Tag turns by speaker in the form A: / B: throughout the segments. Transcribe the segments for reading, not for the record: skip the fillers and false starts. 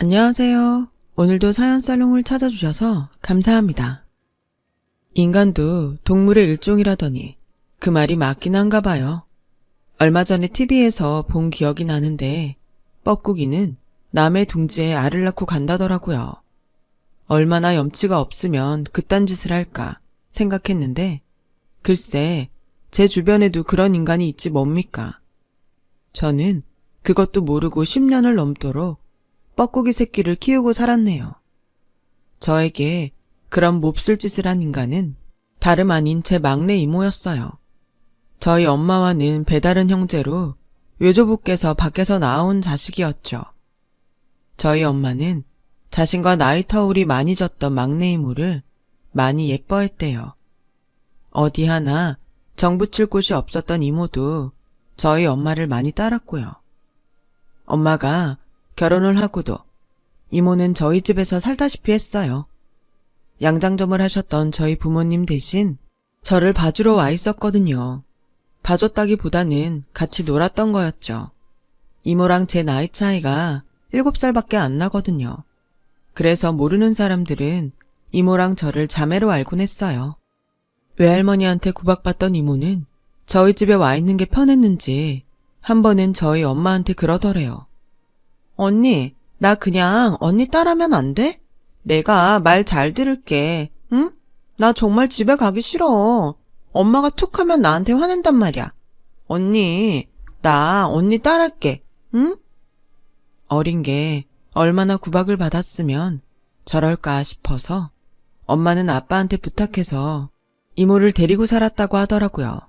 A: 안녕하세요. 오늘도 사연살롱을 찾아주셔서 감사합니다. 인간도 동물의 일종이라더니 그 말이 맞긴 한가 봐요. 얼마 전에 TV에서 본 기억이 나는데 뻐꾸기는 남의 둥지에 알을 낳고 간다더라고요. 얼마나 염치가 없으면 그딴 짓을 할까 생각했는데 글쎄 제 주변에도 그런 인간이 있지 뭡니까. 저는 그것도 모르고 10년을 넘도록 뻐꾸기 새끼를 키우고 살았네요. 저에게 그런 몹쓸 짓을 한 인간은 다름 아닌 제 막내 이모였어요. 저희 엄마와는 배다른 형제로 외조부께서 밖에서 낳아온 자식이었죠. 저희 엄마는 자신과 나이 터울이 많이 졌던 막내 이모를 많이 예뻐했대요. 어디 하나 정붙일 곳이 없었던 이모도 저희 엄마를 많이 따랐고요. 엄마가 결혼을 하고도 이모는 저희 집에서 살다시피 했어요. 양장점을 하셨던 저희 부모님 대신 저를 봐주러 와 있었거든요. 봐줬다기보다는 같이 놀았던 거였죠. 이모랑 제 나이 차이가 7살밖에 안 나거든요. 그래서 모르는 사람들은 이모랑 저를 자매로 알곤 했어요. 외할머니한테 구박받던 이모는 저희 집에 와 있는 게 편했는지 한 번은 저희 엄마한테 그러더래요. 언니, 나 그냥 언니 따라하면 안 돼? 내가 말 잘 들을게, 응? 나 정말 집에 가기 싫어. 엄마가 툭 하면 나한테 화낸단 말이야. 언니, 나 언니 따라할게, 응? 어린 게 얼마나 구박을 받았으면 저럴까 싶어서 엄마는 아빠한테 부탁해서 이모를 데리고 살았다고 하더라고요.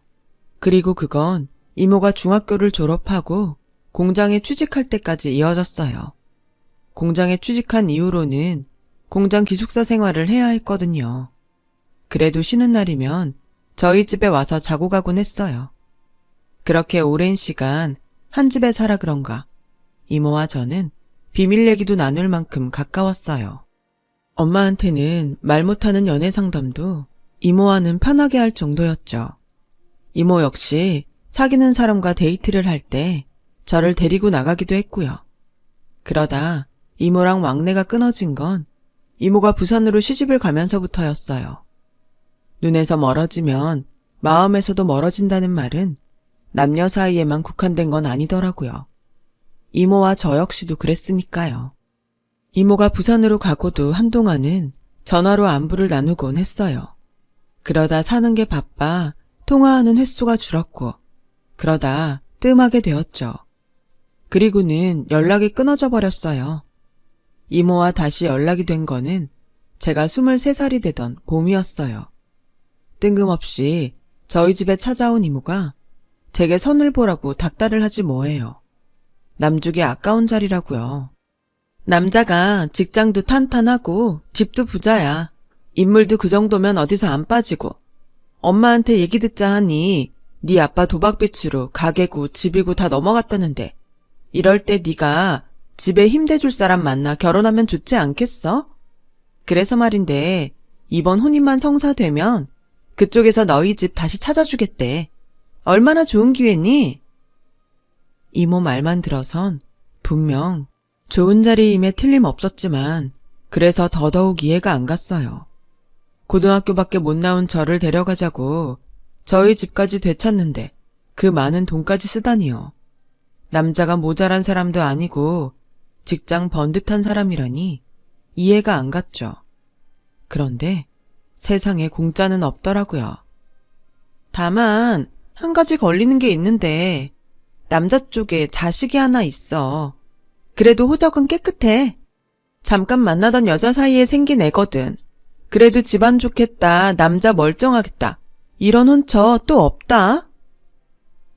A: 그리고 그건 이모가 중학교를 졸업하고 공장에 취직할 때까지 이어졌어요. 공장에 취직한 이후로는 공장 기숙사 생활을 해야 했거든요. 그래도 쉬는 날이면 저희 집에 와서 자고 가곤 했어요. 그렇게 오랜 시간 한 집에 살아 그런가 이모와 저는 비밀 얘기도 나눌 만큼 가까웠어요. 엄마한테는 말 못하는 연애 상담도 이모와는 편하게 할 정도였죠. 이모 역시 사귀는 사람과 데이트를 할 때 저를 데리고 나가기도 했고요. 그러다 이모랑 왕래가 끊어진 건 이모가 부산으로 시집을 가면서부터였어요. 눈에서 멀어지면 마음에서도 멀어진다는 말은 남녀 사이에만 국한된 건 아니더라고요. 이모와 저 역시도 그랬으니까요. 이모가 부산으로 가고도 한동안은 전화로 안부를 나누곤 했어요. 그러다 사는 게 바빠 통화하는 횟수가 줄었고 그러다 뜸하게 되었죠. 그리고는 연락이 끊어져 버렸어요. 이모와 다시 연락이 된 거는 제가 23살이 되던 봄이었어요. 뜬금없이 저희 집에 찾아온 이모가 제게 선을 보라고 닥달을 하지 뭐예요. 남주기 아까운 자리라고요. 남자가 직장도 탄탄하고 집도 부자야. 인물도 그 정도면 어디서 안 빠지고 엄마한테 얘기 듣자 하니 네 아빠 도박빚으로 가게고 집이고 다 넘어갔다는데 이럴 때 네가 집에 힘대줄 사람 만나 결혼하면 좋지 않겠어? 그래서 말인데 이번 혼인만 성사되면 그쪽에서 너희 집 다시 찾아주겠대. 얼마나 좋은 기회니? 이모 말만 들어선 분명 좋은 자리임에 틀림없었지만 그래서 더더욱 이해가 안 갔어요. 고등학교밖에 못 나온 저를 데려가자고 저희 집까지 되찾는데 그 많은 돈까지 쓰다니요. 남자가 모자란 사람도 아니고 직장 번듯한 사람이라니 이해가 안 갔죠. 그런데 세상에 공짜는 없더라고요. 다만 한 가지 걸리는 게 있는데 남자 쪽에 자식이 하나 있어. 그래도 호적은 깨끗해. 잠깐 만나던 여자 사이에 생긴 애거든. 그래도 집안 좋겠다, 남자 멀쩡하겠다. 이런 혼처 또 없다.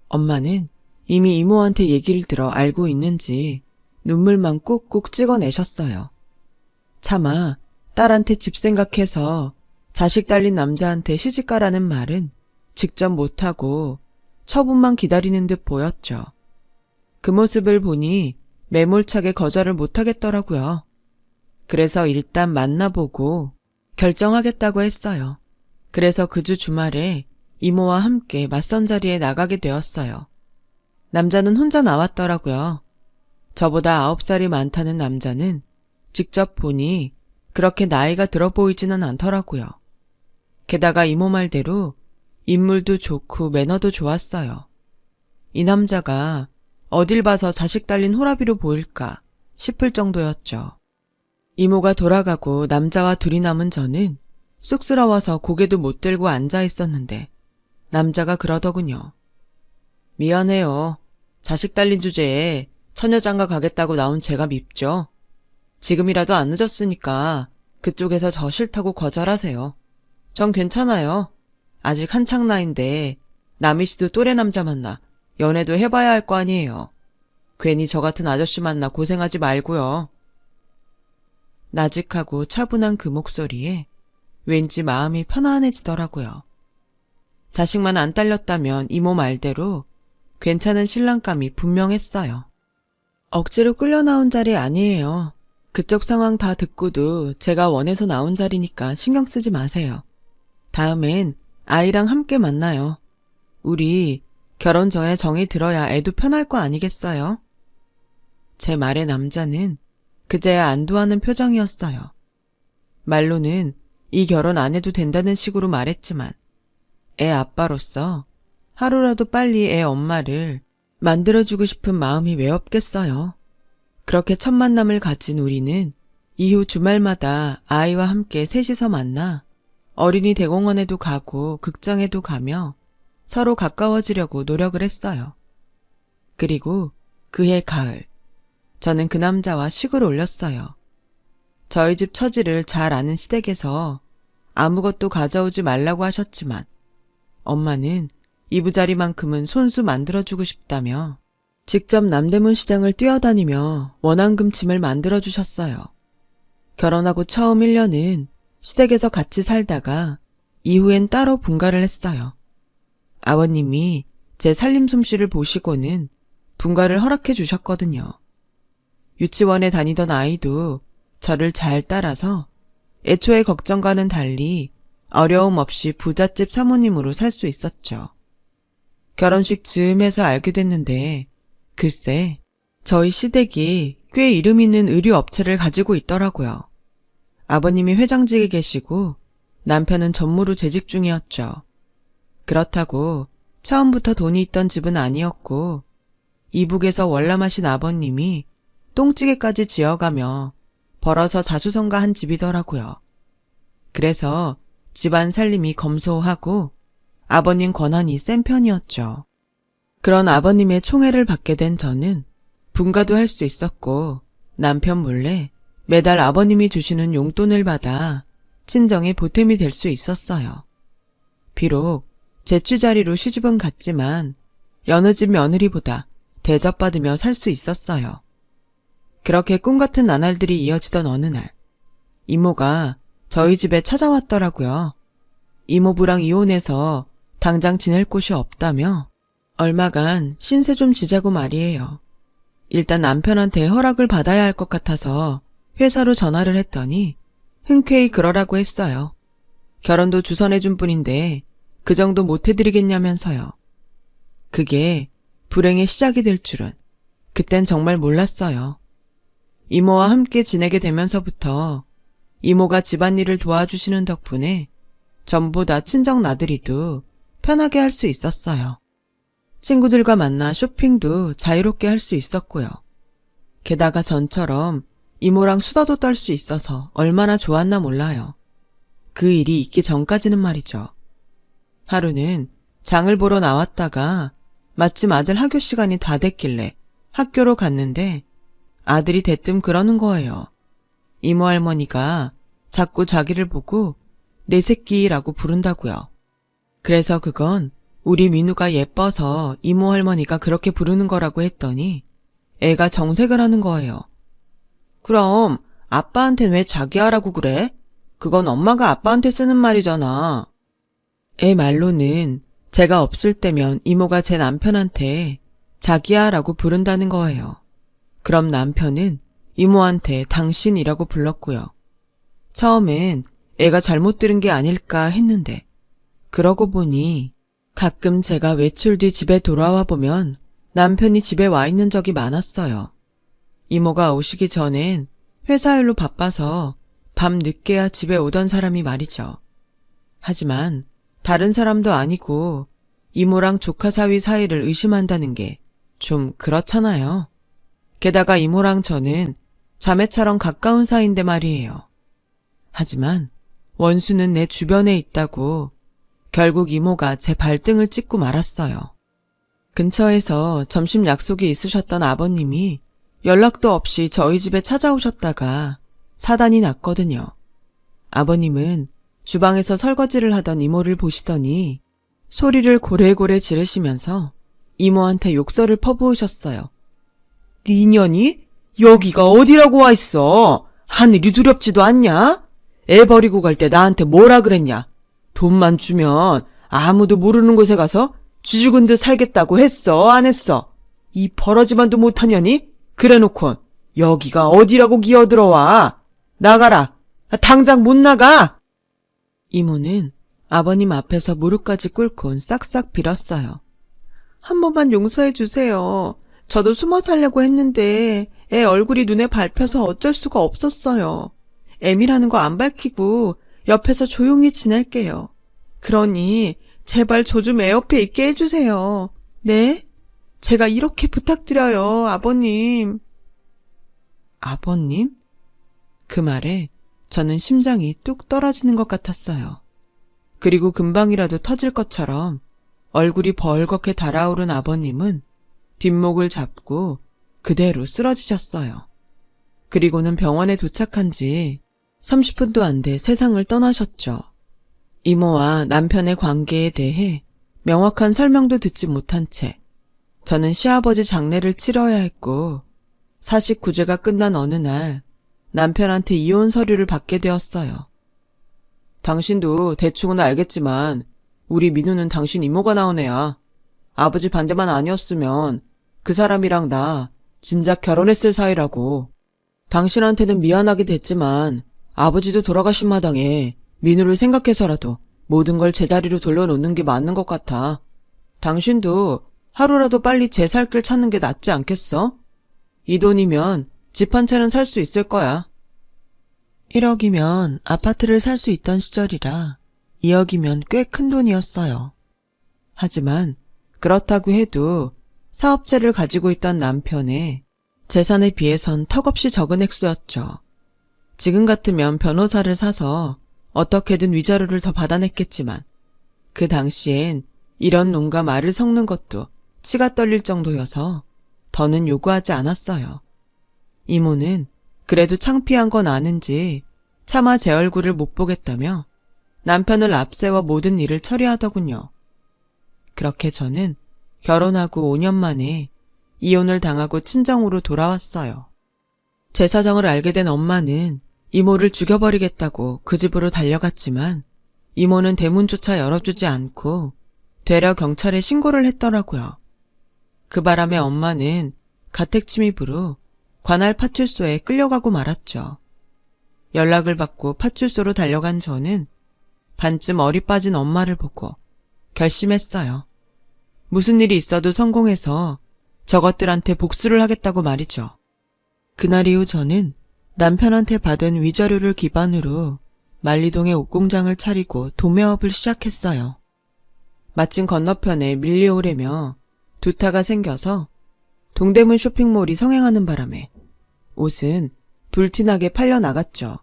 A: 엄마는 이미 이모한테 얘기를 들어 알고 있는지 눈물만 꾹꾹 찍어내셨어요. 차마 딸한테 집 생각해서 자식 달린 남자한테 시집가라는 말은 직접 못하고 처분만 기다리는 듯 보였죠. 그 모습을 보니 매몰차게 거절을 못하겠더라고요. 그래서 일단 만나보고 결정하겠다고 했어요. 그래서 그 주 주말에 이모와 함께 맞선 자리에 나가게 되었어요. 남자는 혼자 나왔더라고요. 저보다 9살이 많다는 남자는 직접 보니 그렇게 나이가 들어 보이지는 않더라고요. 게다가 이모 말대로 인물도 좋고 매너도 좋았어요. 이 남자가 어딜 봐서 자식 달린 호라비로 보일까 싶을 정도였죠. 이모가 돌아가고 남자와 둘이 남은 저는 쑥스러워서 고개도 못 들고 앉아 있었는데 남자가 그러더군요. 미안해요. 자식 달린 주제에 처녀장가 가겠다고 나온 제가 밉죠. 지금이라도 안 늦었으니까 그쪽에서 저 싫다고 거절하세요. 전 괜찮아요. 아직 한창 나이인데 남희 씨도 또래 남자 만나 연애도 해봐야 할 거 아니에요. 괜히 저 같은 아저씨 만나 고생하지 말고요. 나직하고 차분한 그 목소리에 왠지 마음이 편안해지더라고요. 자식만 안 딸렸다면 이모 말대로 괜찮은 신랑감이 분명했어요. 억지로 끌려 나온 자리 아니에요. 그쪽 상황 다 듣고도 제가 원해서 나온 자리니까 신경 쓰지 마세요. 다음엔 아이랑 함께 만나요. 우리 결혼 전에 정이 들어야 애도 편할 거 아니겠어요? 제 말에 남자는 그제야 안도하는 표정이었어요. 말로는 이 결혼 안 해도 된다는 식으로 말했지만 애 아빠로서 하루라도 빨리 애 엄마를 만들어주고 싶은 마음이 왜 없겠어요. 그렇게 첫 만남을 가진 우리는 이후 주말마다 아이와 함께 셋이서 만나 어린이 대공원에도 가고 극장에도 가며 서로 가까워지려고 노력을 했어요. 그리고 그해 가을, 저는 그 남자와 식을 올렸어요. 저희 집 처지를 잘 아는 시댁에서 아무것도 가져오지 말라고 하셨지만 엄마는 이부자리만큼은 손수 만들어주고 싶다며 직접 남대문 시장을 뛰어다니며 원앙금침을 만들어주셨어요. 결혼하고 처음 1년은 시댁에서 같이 살다가 이후엔 따로 분가를 했어요. 아버님이 제 살림 솜씨를 보시고는 분가를 허락해 주셨거든요. 유치원에 다니던 아이도 저를 잘 따라서 애초에 걱정과는 달리 어려움 없이 부잣집 사모님으로 살 수 있었죠. 결혼식 즈음해서 알게 됐는데 글쎄 저희 시댁이 꽤 이름 있는 의류 업체를 가지고 있더라고요. 아버님이 회장직에 계시고 남편은 전무로 재직 중이었죠. 그렇다고 처음부터 돈이 있던 집은 아니었고 이북에서 월남하신 아버님이 똥찌개까지 지어가며 벌어서 자수성가한 집이더라고요. 그래서 집안 살림이 검소하고 아버님 권한이 센 편이었죠. 그런 아버님의 총애를 받게 된 저는 분가도 할 수 있었고 남편 몰래 매달 아버님이 주시는 용돈을 받아 친정의 보탬이 될 수 있었어요. 비록 제취자리로 시집은 갔지만 여느 집 며느리보다 대접받으며 살 수 있었어요. 그렇게 꿈같은 나날들이 이어지던 어느 날 이모가 저희 집에 찾아왔더라고요. 이모부랑 이혼해서 당장 지낼 곳이 없다며 얼마간 신세 좀 지자고 말이에요. 일단 남편한테 허락을 받아야 할 것 같아서 회사로 전화를 했더니 흔쾌히 그러라고 했어요. 결혼도 주선해준 뿐인데 그 정도 못 해드리겠냐면서요. 그게 불행의 시작이 될 줄은 그땐 정말 몰랐어요. 이모와 함께 지내게 되면서부터 이모가 집안일을 도와주시는 덕분에 전보다 친정 나들이도 편하게 할 수 있었어요. 친구들과 만나 쇼핑도 자유롭게 할 수 있었고요. 게다가 전처럼 이모랑 수다도 떨 수 있어서 얼마나 좋았나 몰라요. 그 일이 있기 전까지는 말이죠. 하루는 장을 보러 나왔다가 마침 아들 학교 시간이 다 됐길래 학교로 갔는데 아들이 대뜸 그러는 거예요. 이모 할머니가 자꾸 자기를 보고 내 새끼라고 부른다고요. 그래서 그건 우리 민우가 예뻐서 이모 할머니가 그렇게 부르는 거라고 했더니 애가 정색을 하는 거예요. 그럼 아빠한텐 왜 자기야라고 그래? 그건 엄마가 아빠한테 쓰는 말이잖아. 애 말로는 제가 없을 때면 이모가 제 남편한테 자기야라고 부른다는 거예요. 그럼 남편은 이모한테 당신이라고 불렀고요. 처음엔 애가 잘못 들은 게 아닐까 했는데 그러고 보니 가끔 제가 외출 뒤 집에 돌아와 보면 남편이 집에 와 있는 적이 많았어요. 이모가 오시기 전엔 회사 일로 바빠서 밤 늦게야 집에 오던 사람이 말이죠. 하지만 다른 사람도 아니고 이모랑 조카 사위 사이를 의심한다는 게 좀 그렇잖아요. 게다가 이모랑 저는 자매처럼 가까운 사이인데 말이에요. 하지만 원수는 내 주변에 있다고 결국 이모가 제 발등을 찍고 말았어요. 근처에서 점심 약속이 있으셨던 아버님이 연락도 없이 저희 집에 찾아오셨다가 사단이 났거든요. 아버님은 주방에서 설거지를 하던 이모를 보시더니 소리를 고래고래 지르시면서 이모한테 욕설을 퍼부으셨어요. 니년이? 여기가 어디라고 와 있어? 하늘이 두렵지도 않냐? 애 버리고 갈 때 나한테 뭐라 그랬냐? 돈만 주면 아무도 모르는 곳에 가서 쥐죽은 듯 살겠다고 했어? 안 했어? 이 버러지만도 못하냐니? 그래놓곤 여기가 어디라고 기어들어와? 나가라. 당장 못 나가! 이모는 아버님 앞에서 무릎까지 꿇곤 싹싹 빌었어요. 한 번만 용서해 주세요. 저도 숨어 살려고 했는데 애 얼굴이 눈에 밟혀서 어쩔 수가 없었어요. 애미라는 거 안 밝히고 옆에서 조용히 지낼게요. 그러니 제발 저 좀 애 옆에 있게 해주세요. 네? 제가 이렇게 부탁드려요, 아버님. 아버님? 그 말에 저는 심장이 뚝 떨어지는 것 같았어요. 그리고 금방이라도 터질 것처럼 얼굴이 벌겋게 달아오른 아버님은 뒷목을 잡고 그대로 쓰러지셨어요. 그리고는 병원에 도착한 지 30분도 안 돼 세상을 떠나셨죠. 이모와 남편의 관계에 대해 명확한 설명도 듣지 못한 채 저는 시아버지 장례를 치러야 했고 49제가 끝난 어느 날 남편한테 이혼 서류를 받게 되었어요. 당신도 대충은 알겠지만 우리 민우는 당신 이모가 나온 애야. 아버지 반대만 아니었으면 그 사람이랑 나 진작 결혼했을 사이라고. 당신한테는 미안하게 됐지만 아버지도 돌아가신 마당에 민우를 생각해서라도 모든 걸 제자리로 돌려놓는 게 맞는 것 같아. 당신도 하루라도 빨리 제 살 길 찾는 게 낫지 않겠어? 이 돈이면 집 한 채는 살 수 있을 거야. 1억이면 아파트를 살 수 있던 시절이라 2억이면 꽤 큰 돈이었어요. 하지만 그렇다고 해도 사업체를 가지고 있던 남편의 재산에 비해선 턱없이 적은 액수였죠. 지금 같으면 변호사를 사서 어떻게든 위자료를 더 받아냈겠지만 그 당시엔 이런 놈과 말을 섞는 것도 치가 떨릴 정도여서 더는 요구하지 않았어요. 이모는 그래도 창피한 건 아는지 차마 제 얼굴을 못 보겠다며 남편을 앞세워 모든 일을 처리하더군요. 그렇게 저는 결혼하고 5년 만에 이혼을 당하고 친정으로 돌아왔어요. 제 사정을 알게 된 엄마는 이모를 죽여버리겠다고 그 집으로 달려갔지만 이모는 대문조차 열어주지 않고 되려 경찰에 신고를 했더라고요. 그 바람에 엄마는 가택침입으로 관할 파출소에 끌려가고 말았죠. 연락을 받고 파출소로 달려간 저는 반쯤 어리 빠진 엄마를 보고 결심했어요. 무슨 일이 있어도 성공해서 저것들한테 복수를 하겠다고 말이죠. 그날 이후 저는 남편한테 받은 위자료를 기반으로 만리동에 옷공장을 차리고 도매업을 시작했어요. 마침 건너편에 밀리오래며 두타가 생겨서 동대문 쇼핑몰이 성행하는 바람에 옷은 불티나게 팔려나갔죠.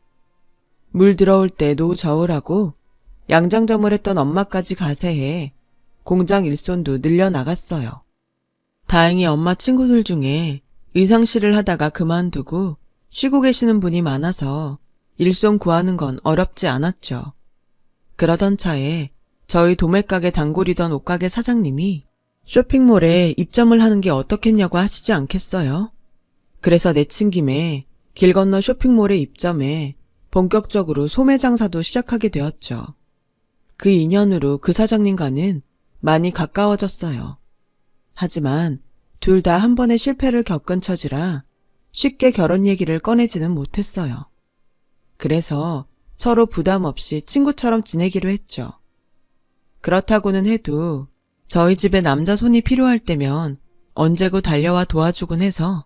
A: 물 들어올 때 노저울하고 양장점을 했던 엄마까지 가세해 공장 일손도 늘려나갔어요. 다행히 엄마 친구들 중에 의상실을 하다가 그만두고 쉬고 계시는 분이 많아서 일손 구하는 건 어렵지 않았죠. 그러던 차에 저희 도매가게 단골이던 옷가게 사장님이 쇼핑몰에 입점을 하는 게 어떻겠냐고 하시지 않겠어요? 그래서 내친 김에 길 건너 쇼핑몰에 입점해 본격적으로 소매 장사도 시작하게 되었죠. 그 인연으로 그 사장님과는 많이 가까워졌어요. 하지만 둘 다 한 번의 실패를 겪은 처지라 쉽게 결혼 얘기를 꺼내지는 못했어요. 그래서 서로 부담 없이 친구처럼 지내기로 했죠. 그렇다고는 해도 저희 집에 남자 손이 필요할 때면 언제고 달려와 도와주곤 해서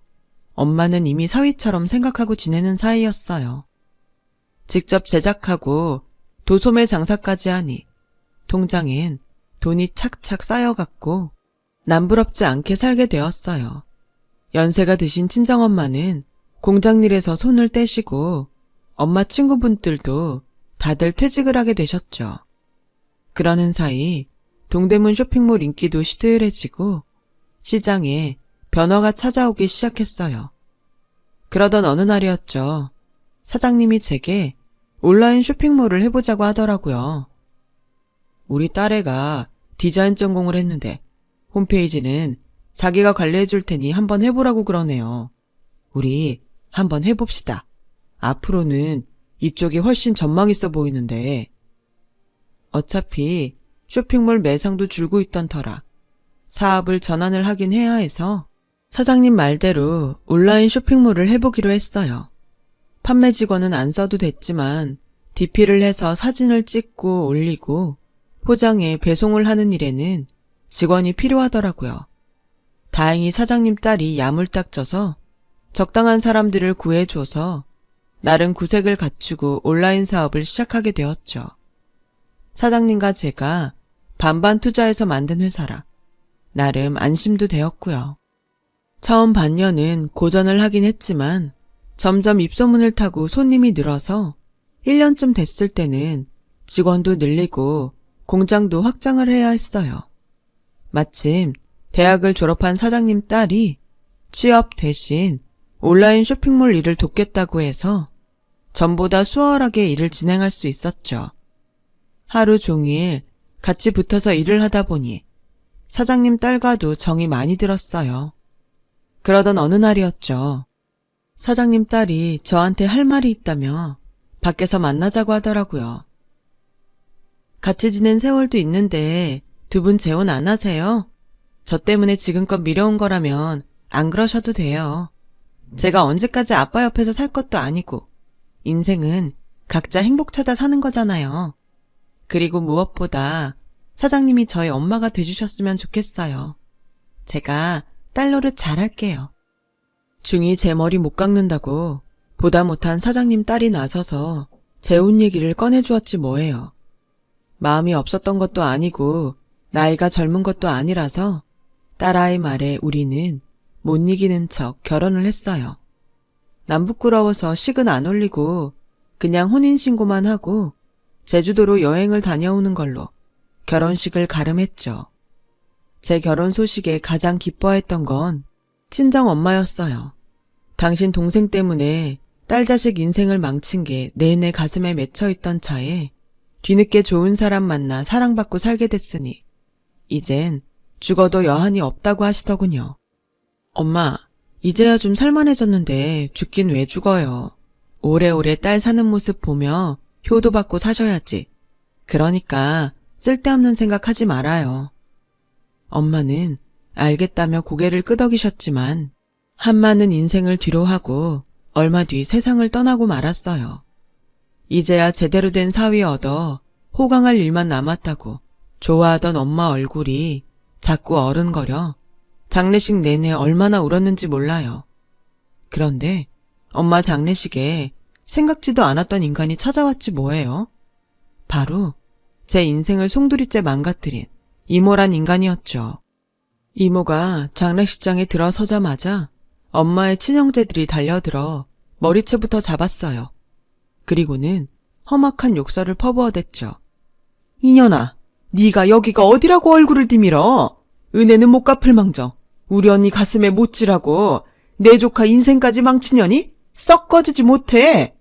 A: 엄마는 이미 사위처럼 생각하고 지내는 사이였어요. 직접 제작하고 도소매 장사까지 하니 통장엔 돈이 착착 쌓여갔고 남부럽지 않게 살게 되었어요. 연세가 드신 친정엄마는 공장일에서 손을 떼시고 엄마 친구분들도 다들 퇴직을 하게 되셨죠. 그러는 사이 동대문 쇼핑몰 인기도 시들해지고 시장에 변화가 찾아오기 시작했어요. 그러던 어느 날이었죠. 사장님이 제게 온라인 쇼핑몰을 해보자고 하더라고요. 우리 딸애가 디자인 전공을 했는데 홈페이지는 자기가 관리해 줄 테니 한번 해보라고 그러네요. 우리 한번 해봅시다. 앞으로는 이쪽이 훨씬 전망 있어 보이는데. 어차피 쇼핑몰 매상도 줄고 있던 터라 사업을 전환을 하긴 해야 해서 사장님 말대로 온라인 쇼핑몰을 해보기로 했어요. 판매 직원은 안 써도 됐지만 DP를 해서 사진을 찍고 올리고 포장해 배송을 하는 일에는 직원이 필요하더라고요. 다행히 사장님 딸이 야물딱져서 적당한 사람들을 구해줘서 나름 구색을 갖추고 온라인 사업을 시작하게 되었죠. 사장님과 제가 반반 투자해서 만든 회사라 나름 안심도 되었고요. 처음 반년은 고전을 하긴 했지만 점점 입소문을 타고 손님이 늘어서 1년쯤 됐을 때는 직원도 늘리고 공장도 확장을 해야 했어요. 마침 대학을 졸업한 사장님 딸이 취업 대신 온라인 쇼핑몰 일을 돕겠다고 해서 전보다 수월하게 일을 진행할 수 있었죠. 하루 종일 같이 붙어서 일을 하다 보니 사장님 딸과도 정이 많이 들었어요. 그러던 어느 날이었죠. 사장님 딸이 저한테 할 말이 있다며 밖에서 만나자고 하더라고요. 같이 지낸 세월도 있는데 두 분 재혼 안 하세요? 저 때문에 지금껏 미뤄온 거라면 안 그러셔도 돼요. 제가 언제까지 아빠 옆에서 살 것도 아니고 인생은 각자 행복 찾아 사는 거잖아요. 그리고 무엇보다 사장님이 저희 엄마가 돼주셨으면 좋겠어요. 제가 딸 노릇 잘할게요. 중이 제 머리 못 깎는다고 보다 못한 사장님 딸이 나서서 재혼 얘기를 꺼내주었지 뭐예요. 마음이 없었던 것도 아니고 나이가 젊은 것도 아니라서 딸아이 말에 우리는 못 이기는 척 결혼을 했어요. 남 부끄러워서 식은 안 올리고 그냥 혼인신고만 하고 제주도로 여행을 다녀오는 걸로 결혼식을 가름했죠. 제 결혼 소식에 가장 기뻐했던 건 친정 엄마였어요. 당신 동생 때문에 딸 자식 인생을 망친 게 내내 가슴에 맺혀있던 차에 뒤늦게 좋은 사람 만나 사랑받고 살게 됐으니 이젠 죽어도 여한이 없다고 하시더군요. 엄마, 이제야 좀 살만해졌는데 죽긴 왜 죽어요. 오래오래 딸 사는 모습 보며 효도받고 사셔야지. 그러니까 쓸데없는 생각하지 말아요. 엄마는 알겠다며 고개를 끄덕이셨지만 한많은 인생을 뒤로하고 얼마 뒤 세상을 떠나고 말았어요. 이제야 제대로 된 사위 얻어 호강할 일만 남았다고 좋아하던 엄마 얼굴이 자꾸 어른거려 장례식 내내 얼마나 울었는지 몰라요. 그런데 엄마 장례식에 생각지도 않았던 인간이 찾아왔지 뭐예요? 바로 제 인생을 송두리째 망가뜨린 이모란 인간이었죠. 이모가 장례식장에 들어서자마자 엄마의 친형제들이 달려들어 머리채부터 잡았어요. 그리고는 험악한 욕설을 퍼부어댔죠. 이년아, 네가 여기가 어디라고 얼굴을 디밀어? 은혜는 못 갚을 망정 우리 언니 가슴에 못지라고 내 조카 인생까지 망치려니? 썩 꺼지지 못해.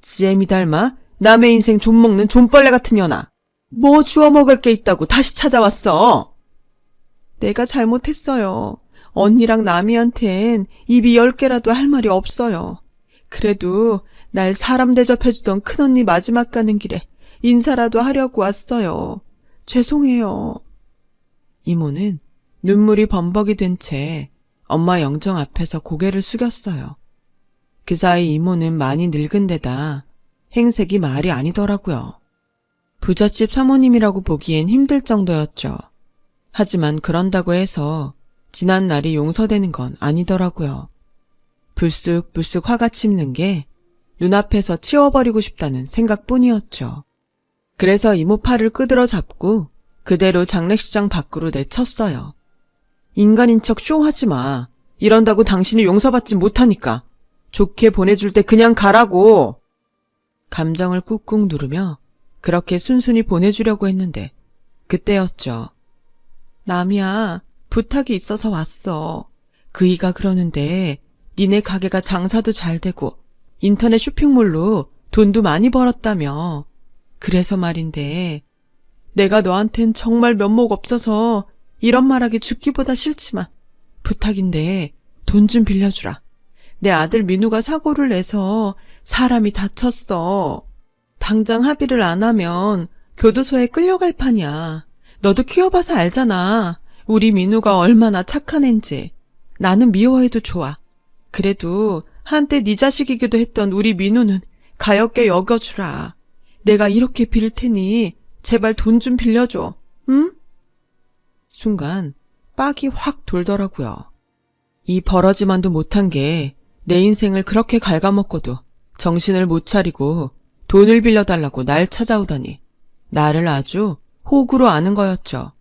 A: 지엠이 닮아 남의 인생 좀먹는 좀벌레 같은 년아. 뭐 주워 먹을 게 있다고 다시 찾아왔어. 내가 잘못했어요. 언니랑 남이한텐 입이 10개라도 할 말이 없어요. 그래도 날 사람 대접해주던 큰언니 마지막 가는 길에 인사라도 하려고 왔어요. 죄송해요. 이모는 눈물이 범벅이 된 채 엄마 영정 앞에서 고개를 숙였어요. 그 사이 이모는 많이 늙은 데다 행색이 말이 아니더라고요. 부잣집 사모님이라고 보기엔 힘들 정도였죠. 하지만 그런다고 해서 지난 날이 용서되는 건 아니더라고요. 불쑥불쑥 화가 치미는 게 눈앞에서 치워버리고 싶다는 생각뿐이었죠. 그래서 이모 팔을 끄드러 잡고 그대로 장례식장 밖으로 내쳤어요. 인간인 척 쇼하지 마. 이런다고 당신이 용서받지 못하니까. 좋게 보내줄 때 그냥 가라고. 감정을 꾹꾹 누르며 그렇게 순순히 보내주려고 했는데 그때였죠. 남이야, 부탁이 있어서 왔어. 그이가 그러는데 니네 가게가 장사도 잘 되고 인터넷 쇼핑몰로 돈도 많이 벌었다며. 그래서 말인데 내가 너한텐 정말 면목 없어서 이런 말하기 죽기보다 싫지만 부탁인데 돈 좀 빌려주라. 내 아들 민우가 사고를 내서 사람이 다쳤어. 당장 합의를 안 하면 교도소에 끌려갈 판이야. 너도 키워봐서 알잖아. 우리 민우가 얼마나 착한 앤지. 나는 미워해도 좋아. 그래도 한때 네 자식이기도 했던 우리 민우는 가엾게 여겨주라. 내가 이렇게 빌 테니 제발 돈 좀 빌려줘. 응? 순간 빡이 확 돌더라고요. 이 버러지만도 못한 게 내 인생을 그렇게 갉아먹고도 정신을 못 차리고 돈을 빌려달라고 날 찾아오다니 나를 아주 호구로 아는 거였죠.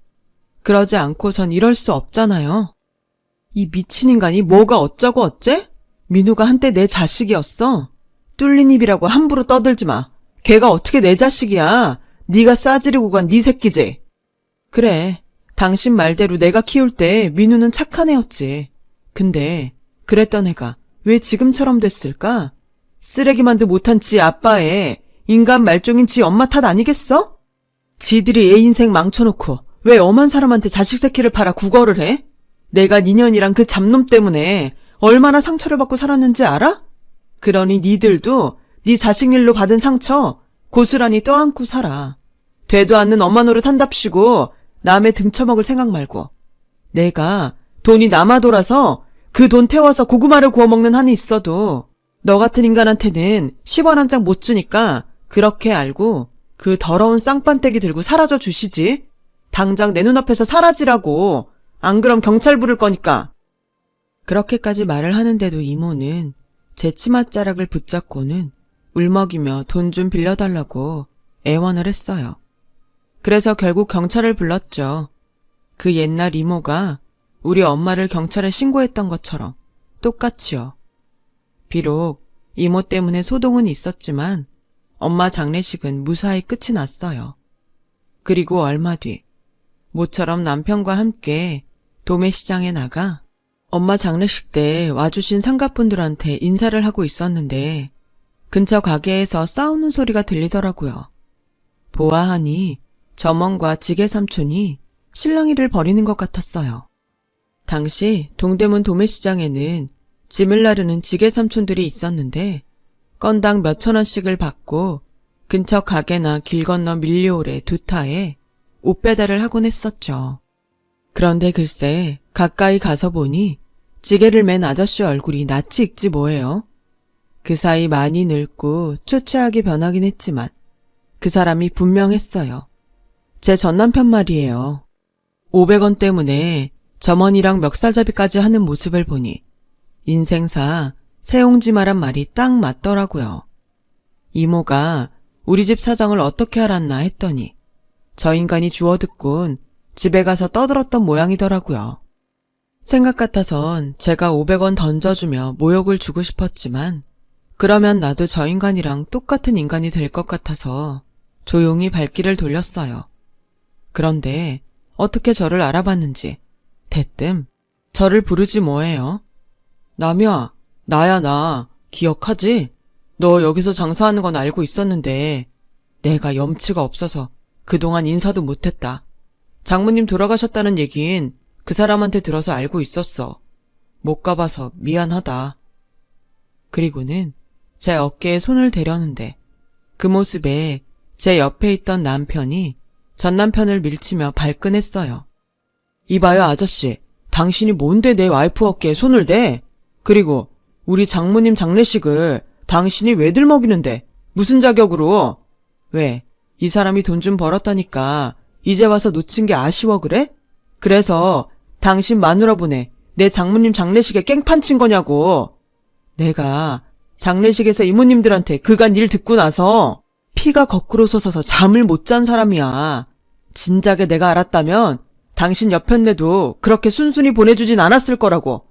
A: 그러지 않고선 이럴 수 없잖아요. 이 미친 인간이 뭐가 어쩌고 어째? 민우가 한때 내 자식이었어. 뚫린 입이라고 함부로 떠들지 마. 걔가 어떻게 내 자식이야. 네가 싸지르고 간 네 새끼지. 그래, 당신 말대로 내가 키울 때 민우는 착한 애였지. 근데 그랬던 애가 왜 지금처럼 됐을까? 쓰레기만도 못한 지 아빠의 인간 말종인 지 엄마 탓 아니겠어? 지들이 애 인생 망쳐놓고 왜 엄한 사람한테 자식 새끼를 팔아 구걸을 해? 내가 니년이랑 그 잡놈 때문에 얼마나 상처를 받고 살았는지 알아? 그러니 니들도 네 자식 일로 받은 상처 고스란히 떠안고 살아. 되도 않는 엄마 노릇 한답시고 남의 등쳐먹을 생각 말고. 내가 돈이 남아 돌아서 그 돈 태워서 고구마를 구워 먹는 한이 있어도 너 같은 인간한테는 10원 한 장 못 주니까 그렇게 알고 그 더러운 쌍판떼기 들고 사라져 주시지. 당장 내 눈앞에서 사라지라고. 안 그럼 경찰 부를 거니까. 그렇게까지 말을 하는데도 이모는 제 치맛자락을 붙잡고는 울먹이며 돈 좀 빌려달라고 애원을 했어요. 그래서 결국 경찰을 불렀죠. 그 옛날 이모가 우리 엄마를 경찰에 신고했던 것처럼 똑같이요. 비록 이모 때문에 소동은 있었지만 엄마 장례식은 무사히 끝이 났어요. 그리고 얼마 뒤 모처럼 남편과 함께 도매시장에 나가 엄마 장례식 때 와주신 상가분들한테 인사를 하고 있었는데 근처 가게에서 싸우는 소리가 들리더라고요. 보아하니 점원과 지게 삼촌이 실랑이를 벌이는 것 같았어요. 당시 동대문 도매시장에는 짐을 나르는 지게 삼촌들이 있었는데 건당 몇천 원씩을 받고 근처 가게나 길 건너 밀리오레 두 타에 옷 배달을 하곤 했었죠. 그런데 글쎄 가까이 가서 보니 지게를 맨 아저씨 얼굴이 낯이 익지 뭐예요. 그 사이 많이 늙고 초췌하게 변하긴 했지만 그 사람이 분명했어요. 제 전남편 말이에요. 500원 때문에 점원이랑 멱살잡이까지 하는 모습을 보니 인생사 새옹지마란 말이 딱 맞더라고요. 이모가 우리 집 사정을 어떻게 알았나 했더니 저 인간이 주워듣곤 집에 가서 떠들었던 모양이더라고요. 생각 같아선 제가 500원 던져주며 모욕을 주고 싶었지만 그러면 나도 저 인간이랑 똑같은 인간이 될 것 같아서 조용히 발길을 돌렸어요. 그런데 어떻게 저를 알아봤는지 대뜸 저를 부르지 뭐예요. 남이야, 나야 나. 기억하지? 너 여기서 장사하는 건 알고 있었는데 내가 염치가 없어서 그동안 인사도 못했다. 장모님 돌아가셨다는 얘긴 그 사람한테 들어서 알고 있었어. 못 가봐서 미안하다. 그리고는 제 어깨에 손을 대려는데 그 모습에 제 옆에 있던 남편이 전 남편을 밀치며 발끈했어요. 이봐요 아저씨, 당신이 뭔데 내 와이프 어깨에 손을 대? 그리고 우리 장모님 장례식을 당신이 왜 들먹이는데? 무슨 자격으로? 왜? 이 사람이 돈 좀 벌었다니까 이제 와서 놓친 게 아쉬워 그래? 그래서 당신 마누라 보내 내 장모님 장례식에 깽판 친 거냐고. 내가 장례식에서 이모님들한테 그간 일 듣고 나서 피가 거꾸로 솟아서 잠을 못 잔 사람이야. 진작에 내가 알았다면 당신 여편네도 그렇게 순순히 보내주진 않았을 거라고.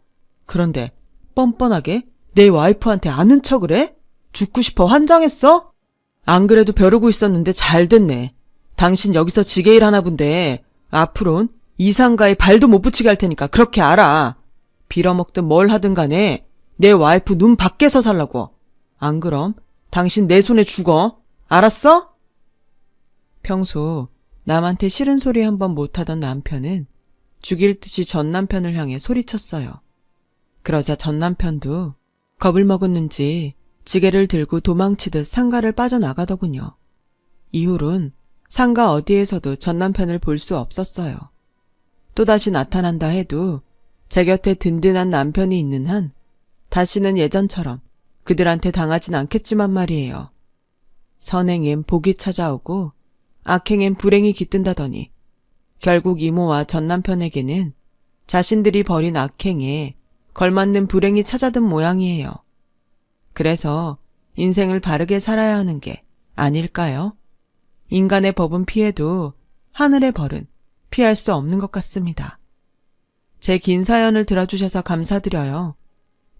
A: 그런데 뻔뻔하게 내 와이프한테 아는 척을 해? 죽고 싶어 환장했어? 안 그래도 벼르고 있었는데 잘 됐네. 당신 여기서 지게일 하나 본데 앞으론 이상가에 발도 못 붙이게 할 테니까 그렇게 알아. 빌어먹든 뭘 하든 간에 내 와이프 눈 밖에서 살라고. 안 그럼 당신 내 손에 죽어. 알았어? 평소 남한테 싫은 소리 한번 못하던 남편은 죽일 듯이 전 남편을 향해 소리쳤어요. 그러자 전 남편도 겁을 먹었는지 지게를 들고 도망치듯 상가를 빠져나가더군요. 이후론 상가 어디에서도 전 남편을 볼 수 없었어요. 또다시 나타난다 해도 제 곁에 든든한 남편이 있는 한 다시는 예전처럼 그들한테 당하진 않겠지만 말이에요. 선행엔 복이 찾아오고 악행엔 불행이 깃든다더니 결국 이모와 전 남편에게는 자신들이 벌인 악행에 걸맞는 불행이 찾아든 모양이에요. 그래서 인생을 바르게 살아야 하는 게 아닐까요? 인간의 법은 피해도 하늘의 벌은 피할 수 없는 것 같습니다. 제 긴 사연을 들어주셔서 감사드려요.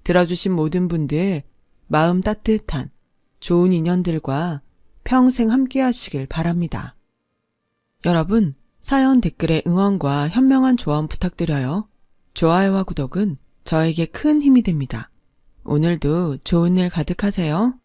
A: 들어주신 모든 분들 마음 따뜻한 좋은 인연들과 평생 함께 하시길 바랍니다. 여러분, 사연 댓글에 응원과 현명한 조언 부탁드려요. 좋아요와 구독은 저에게 큰 힘이 됩니다. 오늘도 좋은 일 가득하세요.